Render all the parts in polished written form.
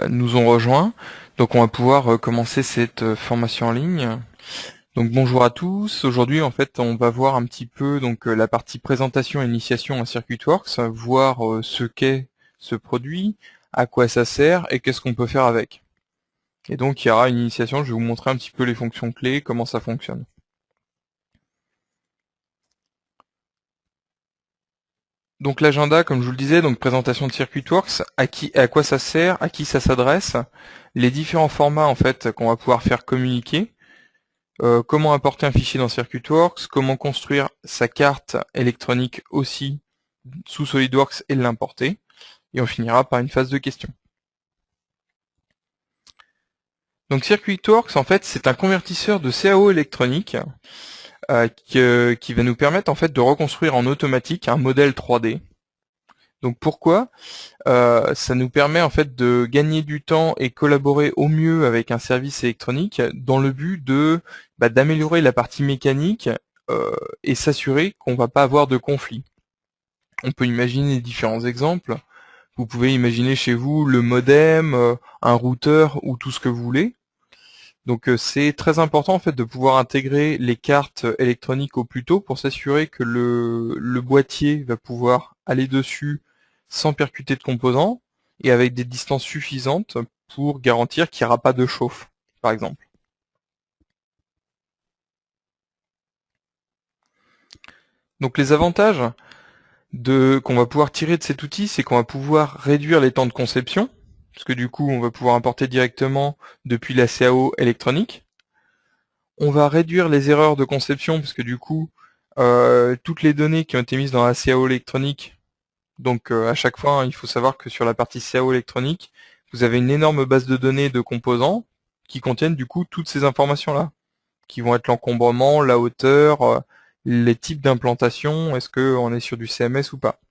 nous ont rejoints. Donc on va pouvoir commencer cette formation en ligne. Donc bonjour à tous. Aujourd'hui en fait on va voir un petit peu donc la partie présentation et initiation à CircuitWorks, voir ce qu'est ce produit, à quoi ça sert et qu'est-ce qu'on peut faire avec. Et donc il y aura une initiation, je vais vous montrer un petit peu les fonctions clés, comment ça fonctionne. Donc l'agenda, comme je vous le disais, donc présentation de CircuitWorks, à quoi ça sert, à qui ça s'adresse, les différents formats en fait qu'on va pouvoir faire communiquer, comment importer un fichier dans CircuitWorks, comment construire sa carte électronique aussi sous SolidWorks et l'importer, et on finira par une phase de questions. Donc CircuitWorks en fait c'est un convertisseur de CAO électronique qui va nous permettre en fait de reconstruire en automatique un modèle 3D. Donc pourquoi ça nous permet en fait de gagner du temps et collaborer au mieux avec un service électronique dans le but de d'améliorer la partie mécanique et s'assurer qu'on va pas avoir de conflit. On peut imaginer différents exemples. Vous pouvez imaginer chez vous le modem, un routeur ou tout ce que vous voulez. Donc c'est très important en fait de pouvoir intégrer les cartes électroniques au plus tôt pour s'assurer que le boîtier va pouvoir aller dessus sans percuter de composants et avec des distances suffisantes pour garantir qu'il n'y aura pas de chauffe, par exemple. Donc les avantages qu'on va pouvoir tirer de cet outil, c'est qu'on va pouvoir réduire les temps de conception, parce que du coup on va pouvoir importer directement depuis la CAO électronique. On va réduire les erreurs de conception parce que du coup, toutes les données qui ont été mises dans la CAO électronique, donc à chaque fois, hein, il faut savoir que sur la partie CAO électronique, vous avez une énorme base de données de composants qui contiennent du coup toutes ces informations-là, qui vont être l'encombrement, la hauteur, les types d'implantation, est-ce qu'on est sur du CMS ou pas.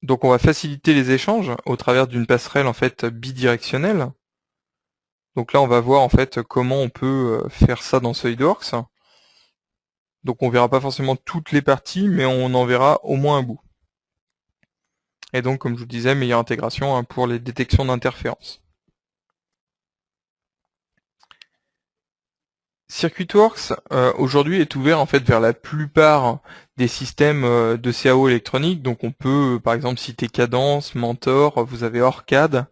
Donc on va faciliter les échanges au travers d'une passerelle en fait bidirectionnelle. Donc là, on va voir en fait comment on peut faire ça dans SolidWorks. Donc on verra pas forcément toutes les parties, mais on en verra au moins un bout. Et donc, comme je vous disais, meilleure intégration hein, pour les détections d'interférences. CircuitWorks aujourd'hui est ouvert en fait vers la plupart des systèmes de CAO électronique. Donc on peut par exemple citer Cadence, Mentor, vous avez Orcad,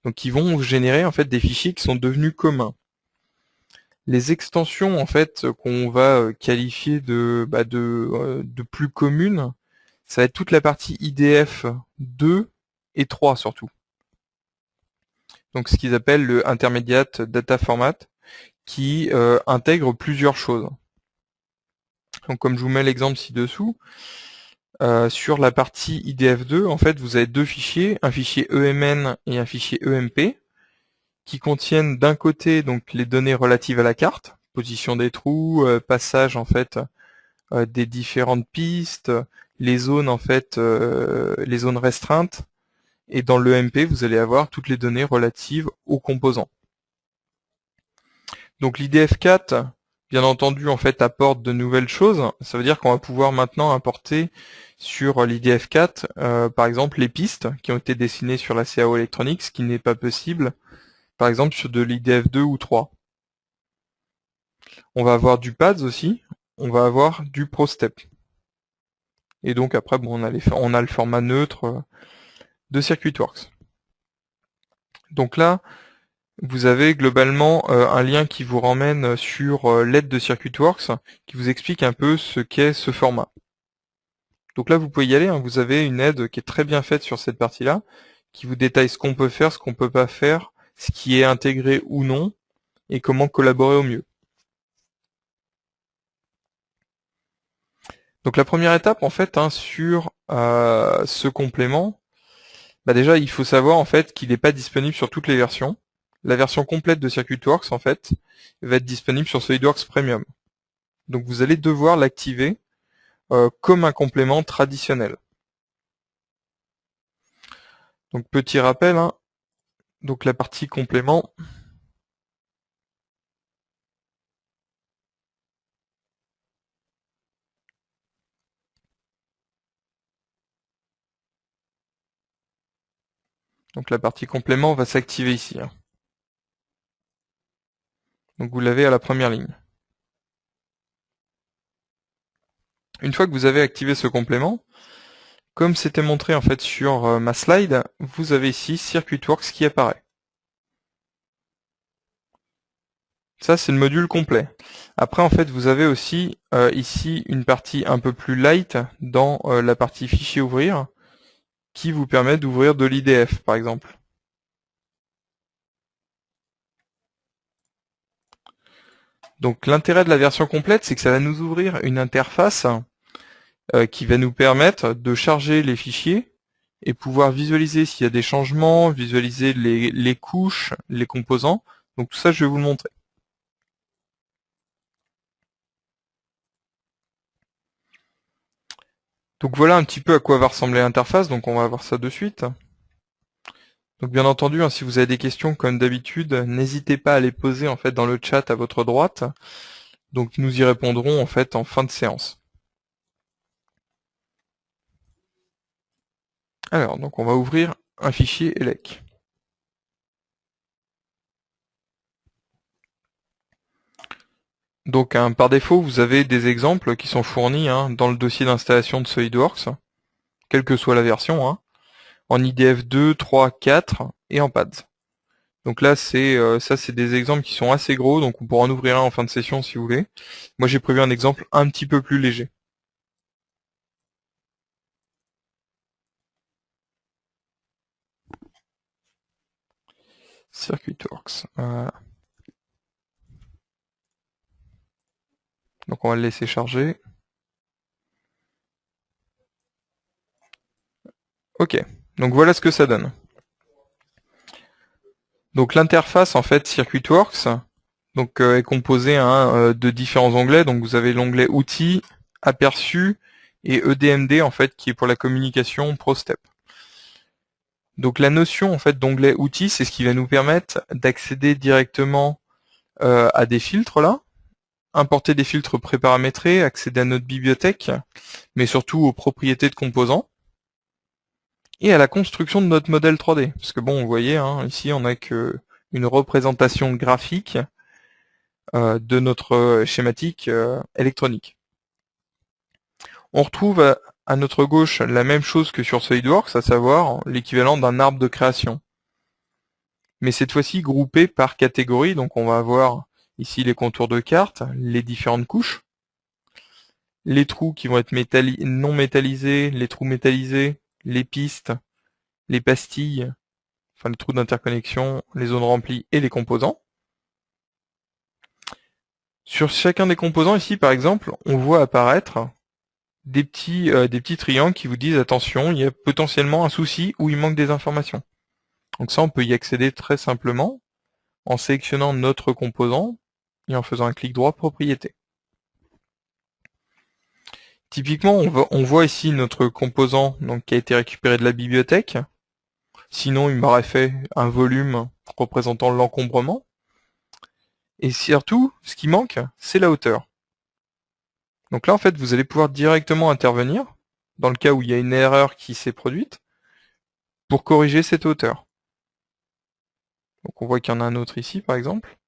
donc qui vont générer en fait des fichiers qui sont devenus communs. Les extensions en fait qu'on va qualifier de plus communes, ça va être toute la partie IDF 2 et 3 surtout. Donc ce qu'ils appellent le Intermediate Data Format, qui intègre plusieurs choses. Donc comme je vous mets l'exemple ci-dessous, sur la partie IDF2, en fait, vous avez deux fichiers, un fichier EMN et un fichier EMP, qui contiennent d'un côté donc les données relatives à la carte, position des trous, passage en fait des différentes pistes, les zones en fait, les zones restreintes, et dans l'EMP, vous allez avoir toutes les données relatives aux composants. Donc l'IDF4, bien entendu, en fait, apporte de nouvelles choses. Ça veut dire qu'on va pouvoir maintenant importer sur l'IDF4, par exemple, les pistes qui ont été dessinées sur la CAO électronique, ce qui n'est pas possible, par exemple, sur de l'IDF2 ou 3. On va avoir du PADS aussi, on va avoir du ProStep. Et donc après, bon, on a le format neutre de CircuitWorks. Donc là, vous avez globalement un lien qui vous ramène sur l'aide de CircuitWorks, qui vous explique un peu ce qu'est ce format. Donc là, vous pouvez y aller, hein, vous avez une aide qui est très bien faite sur cette partie-là, qui vous détaille ce qu'on peut faire, ce qu'on peut pas faire, ce qui est intégré ou non, et comment collaborer au mieux. Donc la première étape, en fait, hein, sur ce complément, déjà, il faut savoir en fait qu'il n'est pas disponible sur toutes les versions. La version complète de CircuitWorks, en fait, va être disponible sur SolidWorks Premium. Donc vous allez devoir l'activer comme un complément traditionnel. Donc petit rappel, hein, donc la partie complément, Donc la partie complément va s'activer ici. Donc vous l'avez à la première ligne. Une fois que vous avez activé ce complément, comme c'était montré en fait sur ma slide, vous avez ici CircuitWorks qui apparaît. Ça, c'est le module complet. Après, en fait, vous avez aussi ici une partie un peu plus light dans la partie fichier ouvrir qui vous permet d'ouvrir de l'IDF, par exemple. Donc l'intérêt de la version complète, c'est que ça va nous ouvrir une interface qui va nous permettre de charger les fichiers et pouvoir visualiser s'il y a des changements, visualiser les couches, les composants. Donc tout ça, je vais vous le montrer. Donc voilà un petit peu à quoi va ressembler l'interface, donc on va voir ça de suite. Donc bien entendu, si vous avez des questions comme d'habitude, n'hésitez pas à les poser en fait dans le chat à votre droite. Donc nous y répondrons en fait en fin de séance. Alors, donc on va ouvrir un fichier ELEC. Donc par défaut, vous avez des exemples qui sont fournis dans le dossier d'installation de SolidWorks, quelle que soit la version, en IDF 2, 3, 4 et en pads. Donc là, ça c'est des exemples qui sont assez gros, donc on pourra en ouvrir un en fin de session si vous voulez. Moi j'ai prévu un exemple un petit peu plus léger. CircuitWorks, voilà. Donc on va le laisser charger. Ok, donc voilà ce que ça donne. Donc l'interface en fait CircuitWorks donc, est composée de différents onglets. Donc vous avez l'onglet Outils, Aperçu et EDMD en fait qui est pour la communication ProStep. Donc la notion en fait d'onglet Outils, c'est ce qui va nous permettre d'accéder directement à des filtres là, importer des filtres préparamétrés, accéder à notre bibliothèque, mais surtout aux propriétés de composants et à la construction de notre modèle 3D. Parce que bon, vous voyez, ici on n'a que une représentation graphique de notre schématique électronique. On retrouve à notre gauche la même chose que sur SolidWorks, à savoir l'équivalent d'un arbre de création. Mais cette fois-ci groupé par catégorie, donc on va avoir ici les contours de carte, les différentes couches, les trous qui vont être non métallisés, les trous métallisés, les pistes, les pastilles, enfin les trous d'interconnexion, les zones remplies et les composants. Sur chacun des composants ici, par exemple, on voit apparaître des petits triangles qui vous disent attention, il y a potentiellement un souci ou il manque des informations. Donc ça, on peut y accéder très simplement en sélectionnant notre composant et en faisant un clic droit propriété. Typiquement, on voit ici notre composant donc, qui a été récupéré de la bibliothèque. Sinon, il m'aurait fait un volume représentant l'encombrement. Et surtout, ce qui manque, c'est la hauteur. Donc là, en fait, vous allez pouvoir directement intervenir, dans le cas où il y a une erreur qui s'est produite, pour corriger cette hauteur. Donc on voit qu'il y en a un autre ici, par exemple.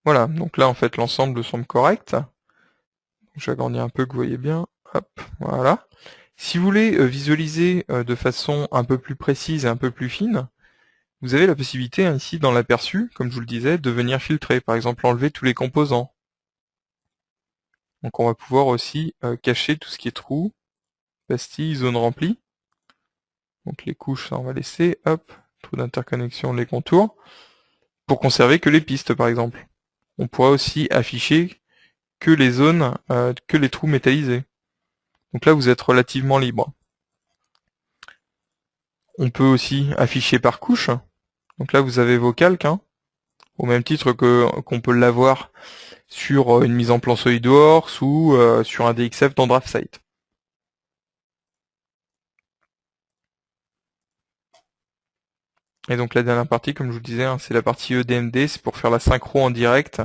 Voilà, donc là, en fait, l'ensemble semble correct. Je vais agrandir un peu, que vous voyez bien. Hop, voilà. Si vous voulez visualiser de façon un peu plus précise et un peu plus fine, vous avez la possibilité ici dans l'aperçu, comme je vous le disais, de venir filtrer, par exemple enlever tous les composants. Donc on va pouvoir aussi cacher tout ce qui est trous, pastilles, zones remplies. Donc les couches, ça on va laisser, hop, trous d'interconnexion, les contours, pour conserver que les pistes par exemple. On pourra aussi afficher que les zones, que les trous métallisés. Donc là vous êtes relativement libre. On peut aussi afficher par couche. Donc là vous avez vos calques, au même titre qu'on peut l'avoir sur une mise en plan SolidWorks ou sur un DXF dans DraftSight. Et donc la dernière partie, comme je vous le disais, c'est la partie EDMD, c'est pour faire la synchro en direct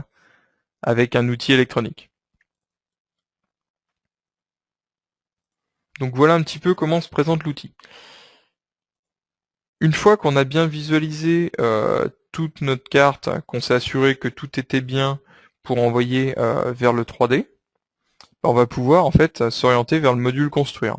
avec un outil électronique. Donc voilà un petit peu comment se présente l'outil. Une fois qu'on a bien visualisé toute notre carte, qu'on s'est assuré que tout était bien pour envoyer vers le 3D, on va pouvoir en fait s'orienter vers le module construire.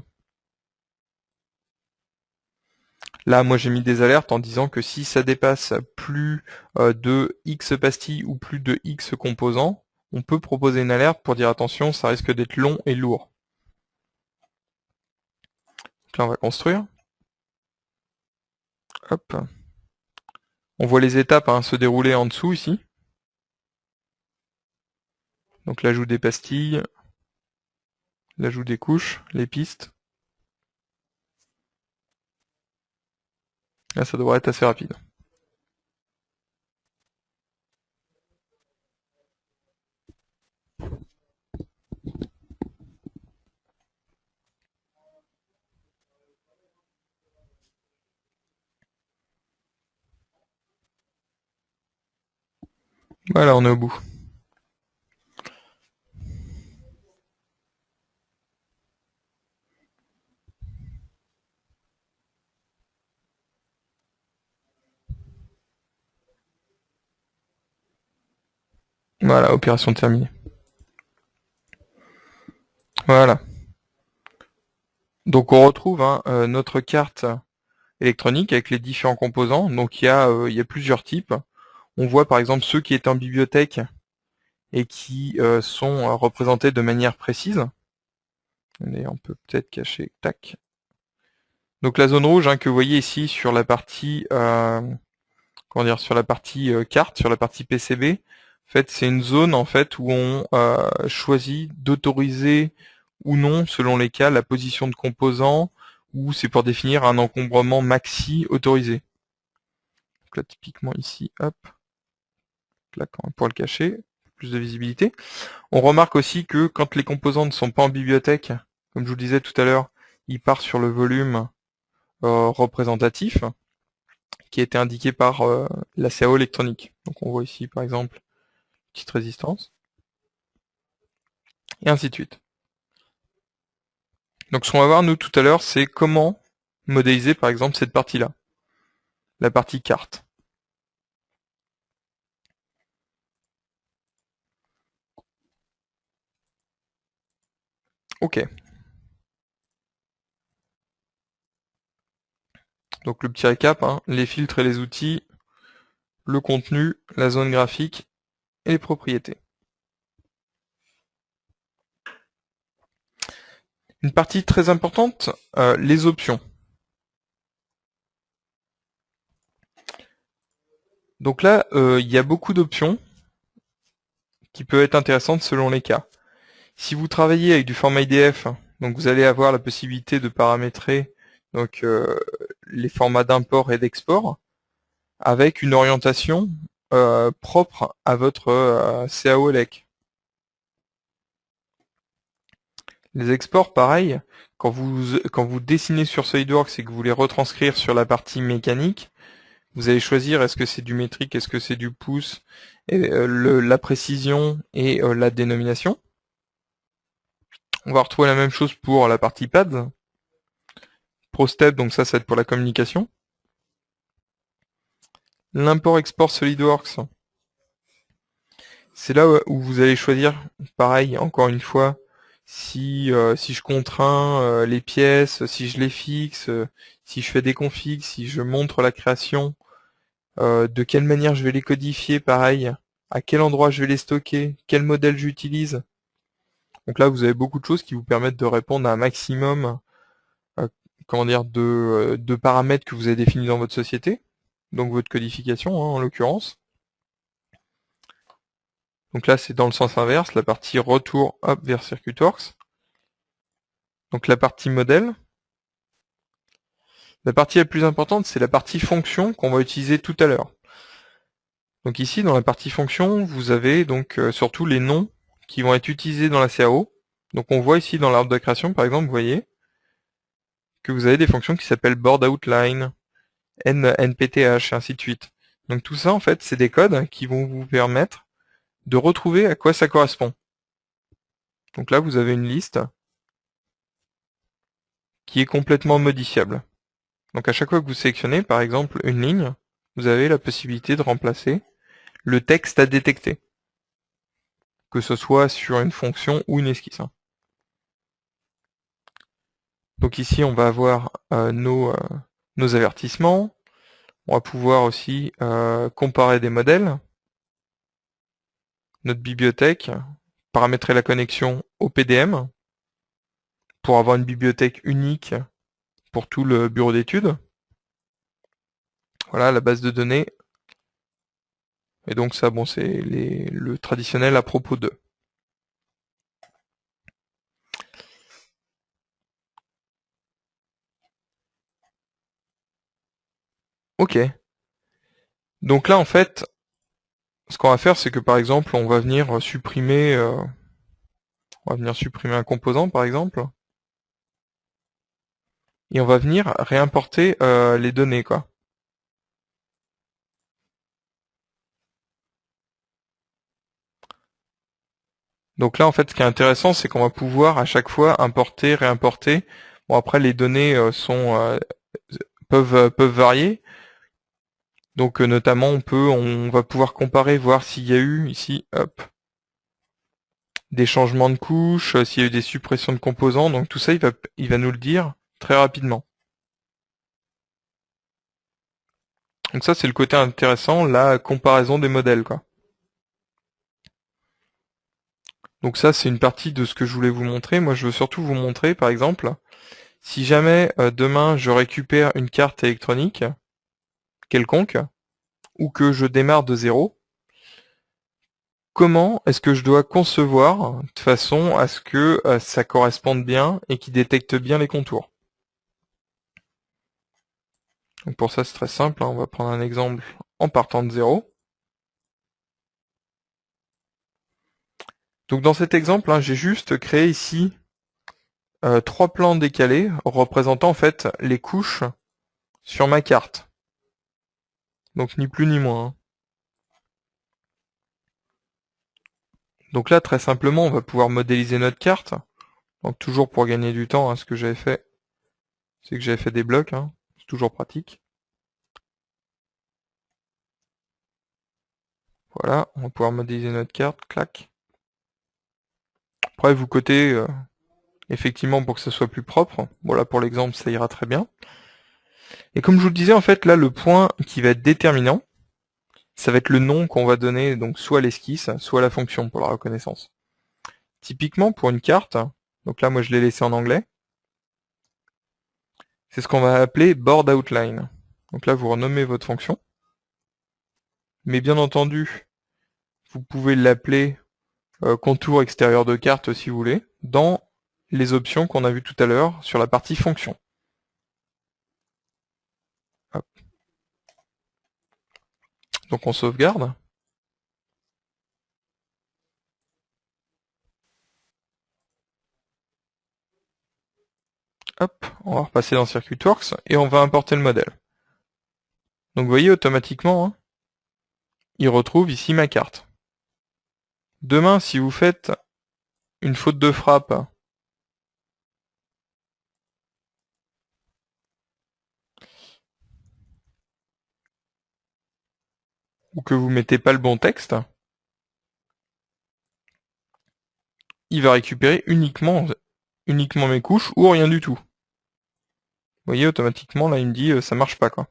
Là, moi j'ai mis des alertes en disant que si ça dépasse plus de X pastilles ou plus de X composants, on peut proposer une alerte pour dire attention, ça risque d'être long et lourd. Donc là, on va construire. Hop. On voit les étapes se dérouler en dessous ici. Donc l'ajout des pastilles, l'ajout des couches, les pistes. Là, ça devrait être assez rapide. Voilà, on est au bout. Voilà, opération terminée. Voilà. Donc on retrouve notre carte électronique avec les différents composants. Donc il y a plusieurs types. On voit par exemple ceux qui étaient en bibliothèque et qui sont représentés de manière précise. On peut peut-être cacher, tac. Donc la zone rouge que vous voyez ici sur la partie sur la partie carte, sur la partie PCB, en fait c'est une zone en fait où on choisit d'autoriser ou non, selon les cas, la position de composants, ou c'est pour définir un encombrement maxi autorisé. Donc là typiquement ici, hop, là pour le cacher, plus de visibilité. On remarque aussi que quand les composants ne sont pas en bibliothèque, comme je vous le disais tout à l'heure, ils partent sur le volume représentatif qui a été indiqué par la CAO électronique. Donc on voit ici par exemple petite résistance, et ainsi de suite. Donc ce qu'on va voir nous tout à l'heure, c'est comment modéliser par exemple cette partie-là, la partie carte. Ok. Donc le petit récap, les filtres et les outils, le contenu, la zone graphique et les propriétés. Une partie très importante, les options. Donc là, il y a beaucoup d'options qui peuvent être intéressantes selon les cas. Si vous travaillez avec du format IDF, donc vous allez avoir la possibilité de paramétrer donc les formats d'import et d'export avec une orientation propre à votre CAO ELEC. Les exports, pareil, quand vous dessinez sur SolidWorks et que vous voulez retranscrire sur la partie mécanique, vous allez choisir est-ce que c'est du métrique, est-ce que c'est du pouce, et, la précision et la dénomination. On va retrouver la même chose pour la partie pad. ProStep, donc ça va être pour la communication. L'import-export SolidWorks, c'est là où vous allez choisir, pareil, encore une fois, si je contrains les pièces, si je les fixe, si je fais des configs, si je montre la création, de quelle manière je vais les codifier, pareil, à quel endroit je vais les stocker, quel modèle j'utilise. Donc là, vous avez beaucoup de choses qui vous permettent de répondre à un maximum de paramètres que vous avez définis dans votre société, donc votre codification en l'occurrence. Donc là, c'est dans le sens inverse, la partie retour vers CircuitWorks. Donc la partie modèle. La partie la plus importante, c'est la partie fonction qu'on va utiliser tout à l'heure. Donc ici, dans la partie fonction, vous avez donc surtout les noms qui vont être utilisés dans la CAO. Donc on voit ici dans l'arbre de création, par exemple, vous voyez que vous avez des fonctions qui s'appellent board outline, npth, et ainsi de suite. Donc tout ça, en fait, c'est des codes qui vont vous permettre de retrouver à quoi ça correspond. Donc là, vous avez une liste qui est complètement modifiable. Donc à chaque fois que vous sélectionnez, par exemple, une ligne, vous avez la possibilité de remplacer le texte à détecter, que ce soit sur une fonction ou une esquisse. Donc ici, on va avoir nos avertissements. On va pouvoir aussi comparer des modèles, notre bibliothèque, paramétrer la connexion au PDM pour avoir une bibliothèque unique pour tout le bureau d'études. Voilà, la base de données. Et donc ça, bon, c'est le traditionnel à propos d'eux. Ok. Donc là, en fait, ce qu'on va faire, c'est que par exemple, on va venir supprimer un composant, par exemple, et on va venir réimporter les données, quoi. Donc là, en fait, ce qui est intéressant, c'est qu'on va pouvoir à chaque fois importer, réimporter. Bon, après, les données peuvent varier. Donc notamment, on va pouvoir comparer, voir s'il y a eu ici, hop, des changements de couches, s'il y a eu des suppressions de composants. Donc tout ça, il va nous le dire très rapidement. Donc ça, c'est le côté intéressant, la comparaison des modèles, quoi. Donc ça, c'est une partie de ce que je voulais vous montrer. Moi, je veux surtout vous montrer, par exemple, si jamais demain je récupère une carte électronique quelconque, ou que je démarre de zéro, comment est-ce que je dois concevoir de façon à ce que ça corresponde bien et qu'il détecte bien les contours. Donc pour ça, c'est très simple, hein. On va prendre un exemple en partant de zéro. Donc dans cet exemple, hein, j'ai juste créé ici 3 plans décalés représentant en fait les couches sur ma carte. Donc ni plus ni moins, hein. Donc là, très simplement, on va pouvoir modéliser notre carte. Donc toujours pour gagner du temps, hein, ce que j'avais fait, c'est que j'avais fait des blocs, hein. C'est toujours pratique. Voilà, on va pouvoir modéliser notre carte, clac. Après, vous cotez effectivement pour que ça soit plus propre. Voilà, pour l'exemple, ça ira très bien. Et comme je vous le disais, en fait, là, le point qui va être déterminant, ça va être le nom qu'on va donner, donc soit l'esquisse, soit la fonction pour la reconnaissance. Typiquement, pour une carte, donc là, moi, je l'ai laissé en anglais, c'est ce qu'on va appeler board outline. Donc là, vous renommez votre fonction. Mais bien entendu, vous pouvez l'appeler contour extérieur de carte si vous voulez, dans les options qu'on a vues tout à l'heure sur la partie fonction. Hop. Donc on sauvegarde. Hop, on va repasser dans CircuitWorks et on va importer le modèle. Donc vous voyez automatiquement, hein, il retrouve ici ma carte. Demain, si vous faites une faute de frappe, ou que vous mettez pas le bon texte, il va récupérer uniquement mes couches ou rien du tout. Vous voyez, automatiquement, là, il me dit ça marche pas, quoi.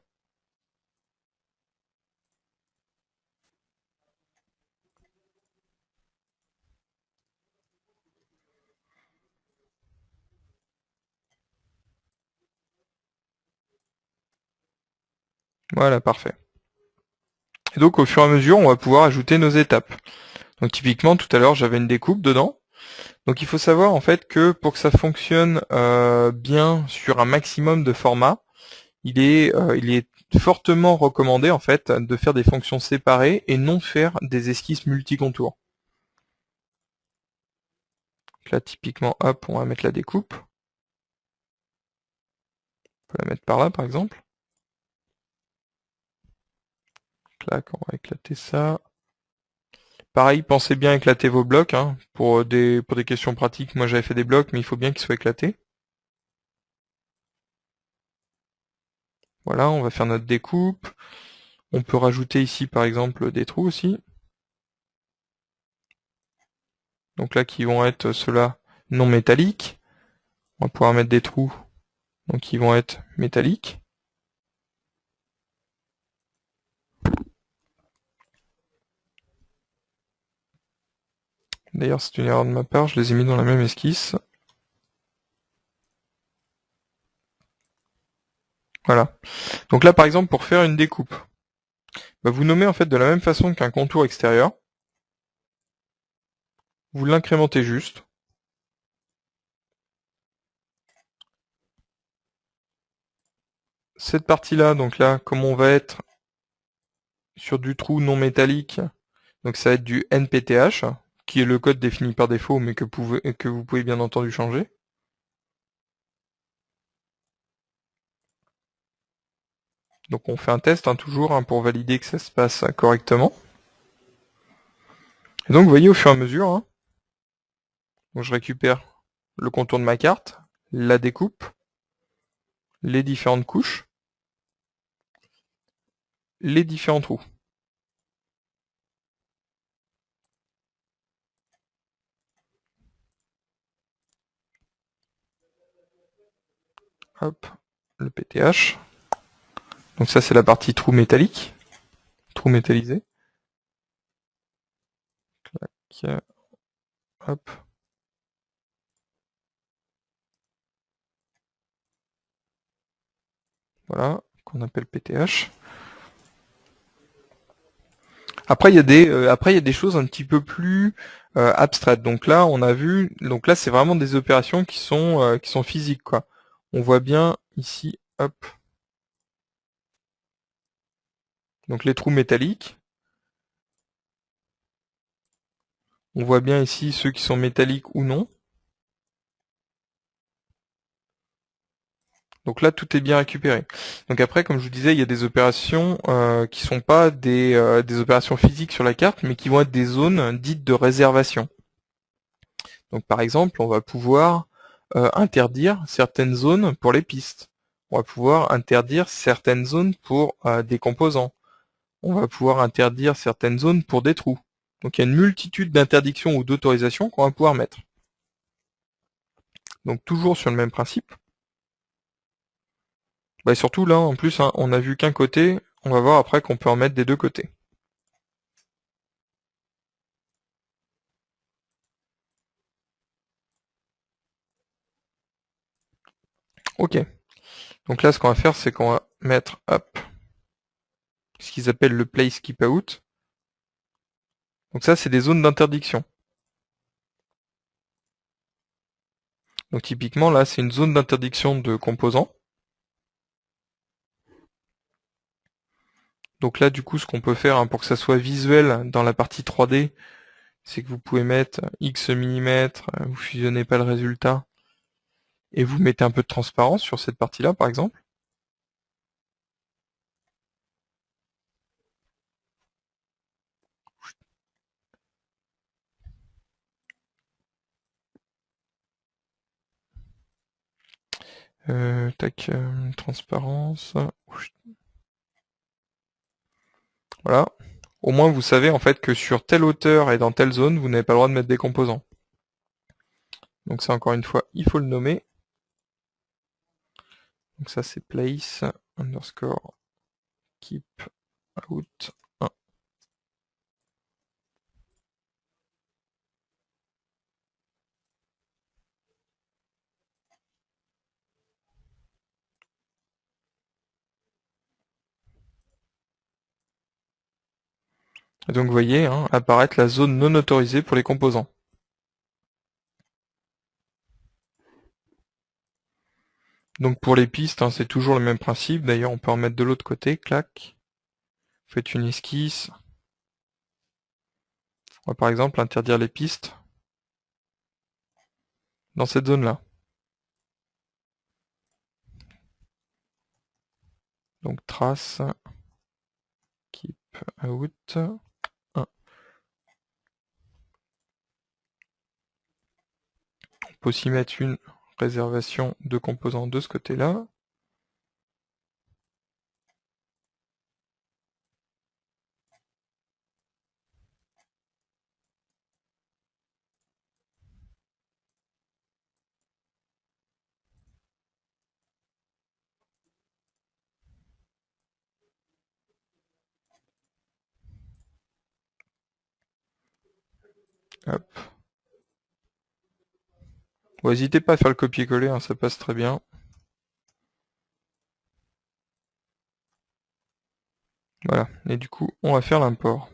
Voilà, parfait. Et donc, au fur et à mesure, on va pouvoir ajouter nos étapes. Donc, typiquement, tout à l'heure, j'avais une découpe dedans. Donc, il faut savoir, en fait, que pour que ça fonctionne bien sur un maximum de formats, il est fortement recommandé, en fait, de faire des fonctions séparées et non faire des esquisses multi-contours. Donc là, typiquement, hop, on va mettre la découpe. On peut la mettre par là, par exemple. Clac, on va éclater ça. Pareil, pensez bien à éclater vos blocs, hein. Pour des questions pratiques, moi j'avais fait des blocs, mais il faut bien qu'ils soient éclatés. Voilà, on va faire notre découpe. On peut rajouter ici par exemple des trous aussi. Donc là qui vont être ceux-là non métalliques. On va pouvoir mettre des trous donc qui vont être métalliques. D'ailleurs c'est une erreur de ma part, je les ai mis dans la même esquisse. Voilà. Donc là par exemple pour faire une découpe, vous nommez en fait de la même façon qu'un contour extérieur. Vous l'incrémentez juste. Cette partie-là, donc là, comme on va être sur du trou non métallique, donc ça va être du NPTH, qui est le code défini par défaut, mais que vous pouvez bien entendu changer. Donc on fait un test toujours pour valider que ça se passe correctement. Et donc vous voyez au fur et à mesure, donc je récupère le contour de ma carte, la découpe, les différentes couches, les différents trous. Hop, le PTH. Donc ça c'est la partie trou métallique, trou métallisé. Clac, hop. Voilà, qu'on appelle PTH. Après il y a des choses un petit peu plus abstraites. Donc là on a vu, donc là c'est vraiment des opérations qui sont physiques quoi. On voit bien ici, hop, donc les trous métalliques. On voit bien ici ceux qui sont métalliques ou non. Donc là tout est bien récupéré. Donc après comme je vous disais il y a des opérations qui sont pas des opérations physiques sur la carte mais qui vont être des zones dites de réservation. Donc par exemple, on va pouvoir interdire certaines zones pour les pistes. On va pouvoir interdire certaines zones pour des composants. On va pouvoir interdire certaines zones pour des trous. Donc il y a une multitude d'interdictions ou d'autorisations qu'on va pouvoir mettre. Donc toujours sur le même principe. Et surtout là, en plus, on a vu qu'un côté, on va voir après qu'on peut en mettre des deux côtés. Ok. Donc là, ce qu'on va faire, c'est qu'on va mettre, hop, ce qu'ils appellent le place keep out. Donc ça, c'est des zones d'interdiction. Donc typiquement, là, c'est une zone d'interdiction de composants. Donc là, du coup, ce qu'on peut faire pour que ça soit visuel dans la partie 3D, c'est que vous pouvez mettre X millimètres, vous fusionnez pas le résultat, et vous mettez un peu de transparence sur cette partie-là, par exemple. Tac, transparence. Voilà. Au moins, vous savez en fait que sur telle hauteur et dans telle zone, vous n'avez pas le droit de mettre des composants. Donc ça, encore une fois, il faut le nommer. Donc ça, c'est place underscore keep out 1. Et donc vous voyez apparaître la zone non autorisée pour les composants. Donc pour les pistes, c'est toujours le même principe. D'ailleurs, on peut en mettre de l'autre côté. Clac. Faites une esquisse. On va par exemple interdire les pistes dans cette zone-là. Donc trace, keep out 1. On peut aussi mettre une réservation de composants de ce côté-là. Hop. Bon, n'hésitez pas à faire le copier-coller, hein, ça passe très bien. Voilà, et du coup, on va faire l'import.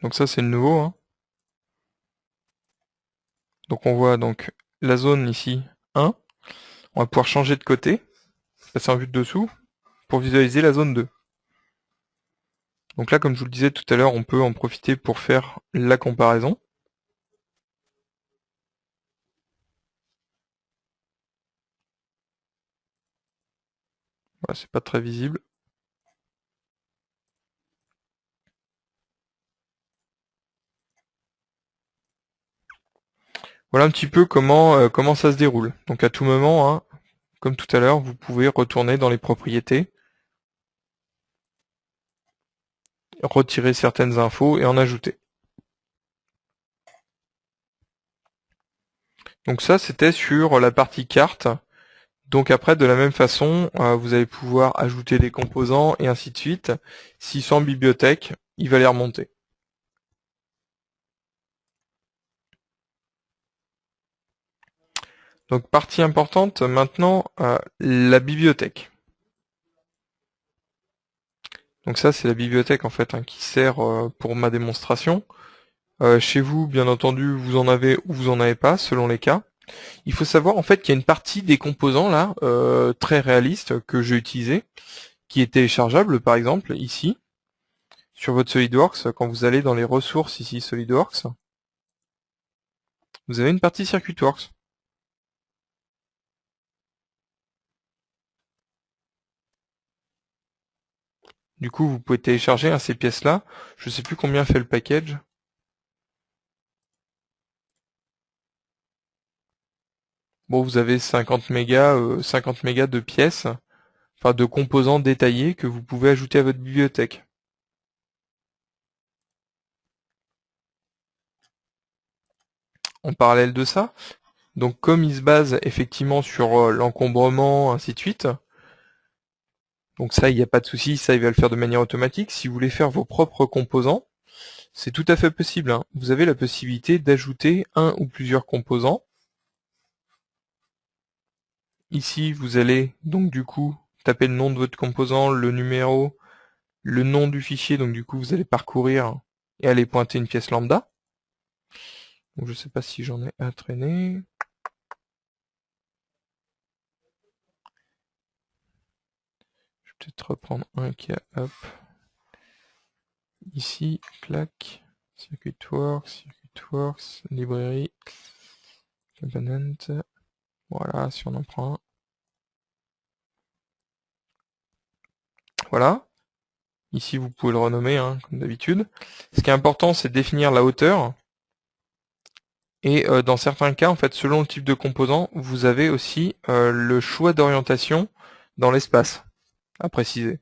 Donc ça, c'est le nouveau. Hein. Donc on voit donc la zone ici 1. On va pouvoir changer de côté, passer en vue de dessous, pour visualiser la zone 2. Donc là, comme je vous le disais tout à l'heure, on peut en profiter pour faire la comparaison. Voilà, c'est pas très visible. Voilà un petit peu comment ça se déroule. Donc à tout moment, hein, comme tout à l'heure, vous pouvez retourner dans les propriétés, retirer certaines infos et en ajouter. Donc ça, c'était sur la partie carte. Donc après, de la même façon, vous allez pouvoir ajouter des composants et ainsi de suite. S'ils sont en bibliothèque, il va les remonter. Donc partie importante maintenant, la bibliothèque. Donc ça, c'est la bibliothèque en fait, hein, qui sert pour ma démonstration. Chez vous, bien entendu, vous en avez ou vous en avez pas, selon les cas. Il faut savoir en fait qu'il y a une partie des composants là, très réaliste, que j'ai utilisé, qui est téléchargeable par exemple ici, sur votre SolidWorks. Quand vous allez dans les ressources ici SolidWorks, vous avez une partie CircuitWorks. Du coup, vous pouvez télécharger, hein, ces pièces-là. Je sais plus combien fait le package. Bon, vous avez 50 mégas de pièces, enfin de composants détaillés que vous pouvez ajouter à votre bibliothèque. En parallèle de ça, donc comme il se base effectivement sur l'encombrement, ainsi de suite, donc ça, il n'y a pas de souci, ça, il va le faire de manière automatique. Si vous voulez faire vos propres composants, c'est tout à fait possible. Hein. Vous avez la possibilité d'ajouter un ou plusieurs composants. Ici, vous allez donc du coup taper le nom de votre composant, le numéro, le nom du fichier, donc du coup vous allez parcourir et aller pointer une pièce lambda. Donc je ne sais pas si j'en ai à traîner. Je vais peut-être reprendre un qui a hop. Ici, clac, CircuitWorks, librairie, component. Voilà, si on en prend un. Voilà. Ici, vous pouvez le renommer, hein, comme d'habitude. Ce qui est important, c'est de définir la hauteur. Et dans certains cas, en fait, selon le type de composant, vous avez aussi le choix d'orientation dans l'espace à préciser.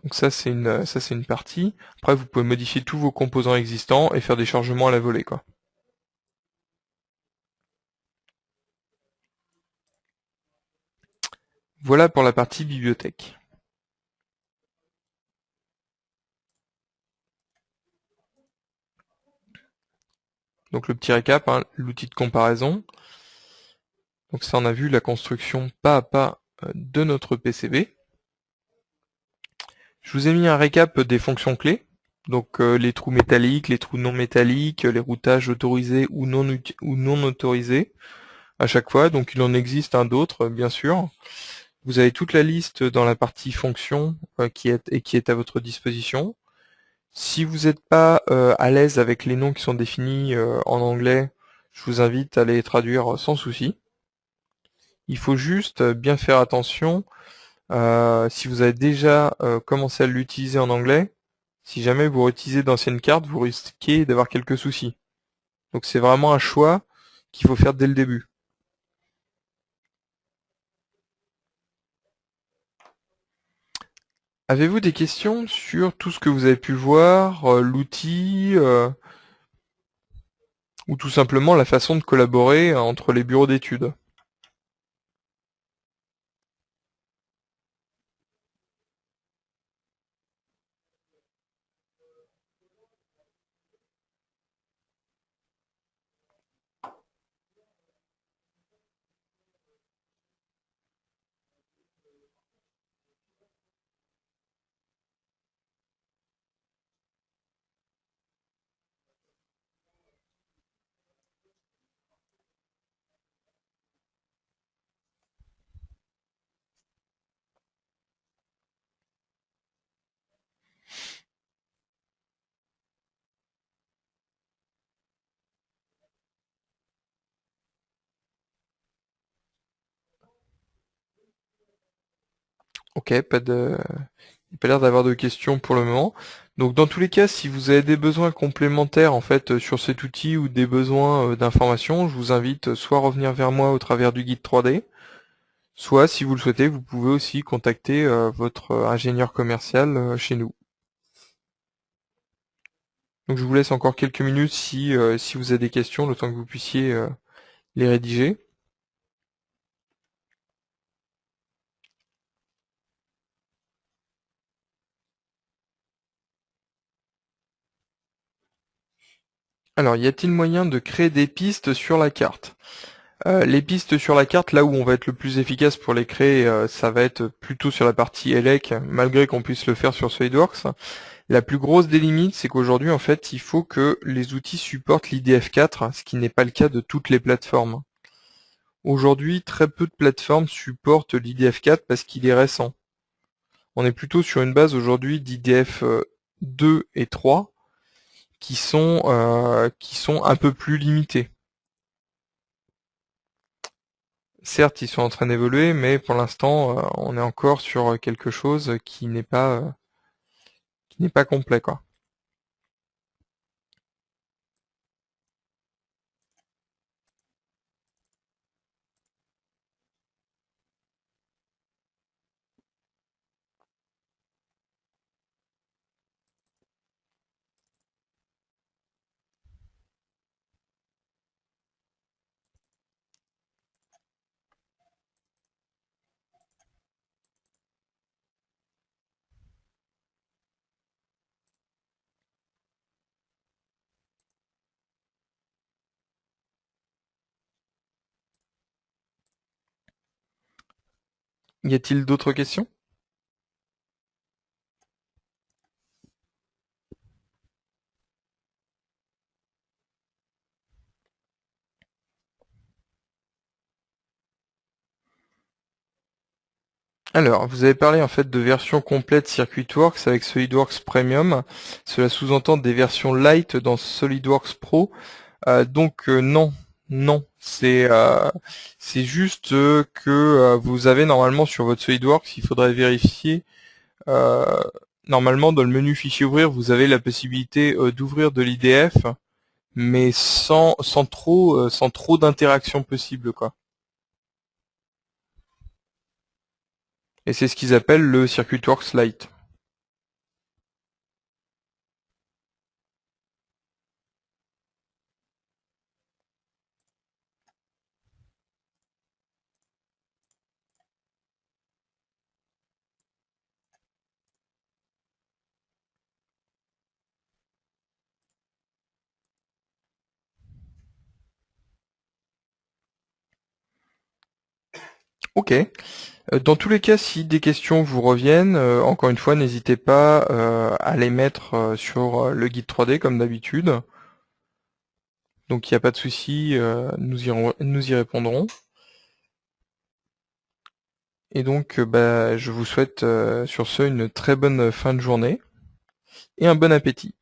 Donc ça c'est une partie. Après vous pouvez modifier tous vos composants existants et faire des chargements à la volée, quoi. Voilà pour la partie bibliothèque. Donc le petit récap, hein, l'outil de comparaison. Donc ça on a vu la construction pas à pas de notre PCB. Je vous ai mis un récap des fonctions clés. Donc les trous métalliques, les trous non métalliques, les routages autorisés ou non autorisés à chaque fois. Donc il en existe un d'autres, bien sûr. Vous avez toute la liste dans la partie fonctions qui est à votre disposition. Si vous n'êtes pas à l'aise avec les noms qui sont définis en anglais, je vous invite à les traduire sans souci. Il faut juste bien faire attention. Si vous avez déjà commencé à l'utiliser en anglais, si jamais vous réutilisez d'anciennes cartes, vous risquez d'avoir quelques soucis. Donc c'est vraiment un choix qu'il faut faire dès le début. Avez-vous des questions sur tout ce que vous avez pu voir, l'outil, ou tout simplement la façon de collaborer entre les bureaux d'études? Ok, pas l'air d'avoir de questions pour le moment. Donc dans tous les cas, si vous avez des besoins complémentaires en fait sur cet outil ou des besoins d'informations, je vous invite soit à revenir vers moi au travers du guide 3D, soit si vous le souhaitez, vous pouvez aussi contacter votre ingénieur commercial chez nous. Donc je vous laisse encore quelques minutes si vous avez des questions, le temps que vous puissiez les rédiger. Alors, y a-t-il moyen de créer des pistes sur la carte? Les pistes sur la carte, là où on va être le plus efficace pour les créer, ça va être plutôt sur la partie ELEC, malgré qu'on puisse le faire sur SolidWorks. La plus grosse des limites, c'est qu'aujourd'hui, en fait, il faut que les outils supportent l'IDF4, ce qui n'est pas le cas de toutes les plateformes. Aujourd'hui, très peu de plateformes supportent l'IDF4 parce qu'il est récent. On est plutôt sur une base aujourd'hui d'IDF 2 et 3 qui sont un peu plus limités. Certes, ils sont en train d'évoluer, mais pour l'instant, on est encore sur quelque chose qui n'est pas complet, quoi. Y a-t-il d'autres questions? Alors, vous avez parlé en fait de version complète SircuitWorks avec SolidWorks Premium. Cela sous-entend des versions light dans SolidWorks Pro. Non, non, c'est juste que vous avez normalement sur votre SolidWorks, il faudrait vérifier. euh, Normalement, dans le menu fichier ouvrir, vous avez la possibilité d'ouvrir de l'IDF, mais sans trop d'interaction possible, quoi. Et c'est ce qu'ils appellent le SircuitWorks Lite. Ok. Dans tous les cas, si des questions vous reviennent, encore une fois, n'hésitez pas à les mettre sur le guide 3D comme d'habitude. Donc il n'y a pas de souci, nous y répondrons. Et donc, je vous souhaite sur ce une très bonne fin de journée et un bon appétit.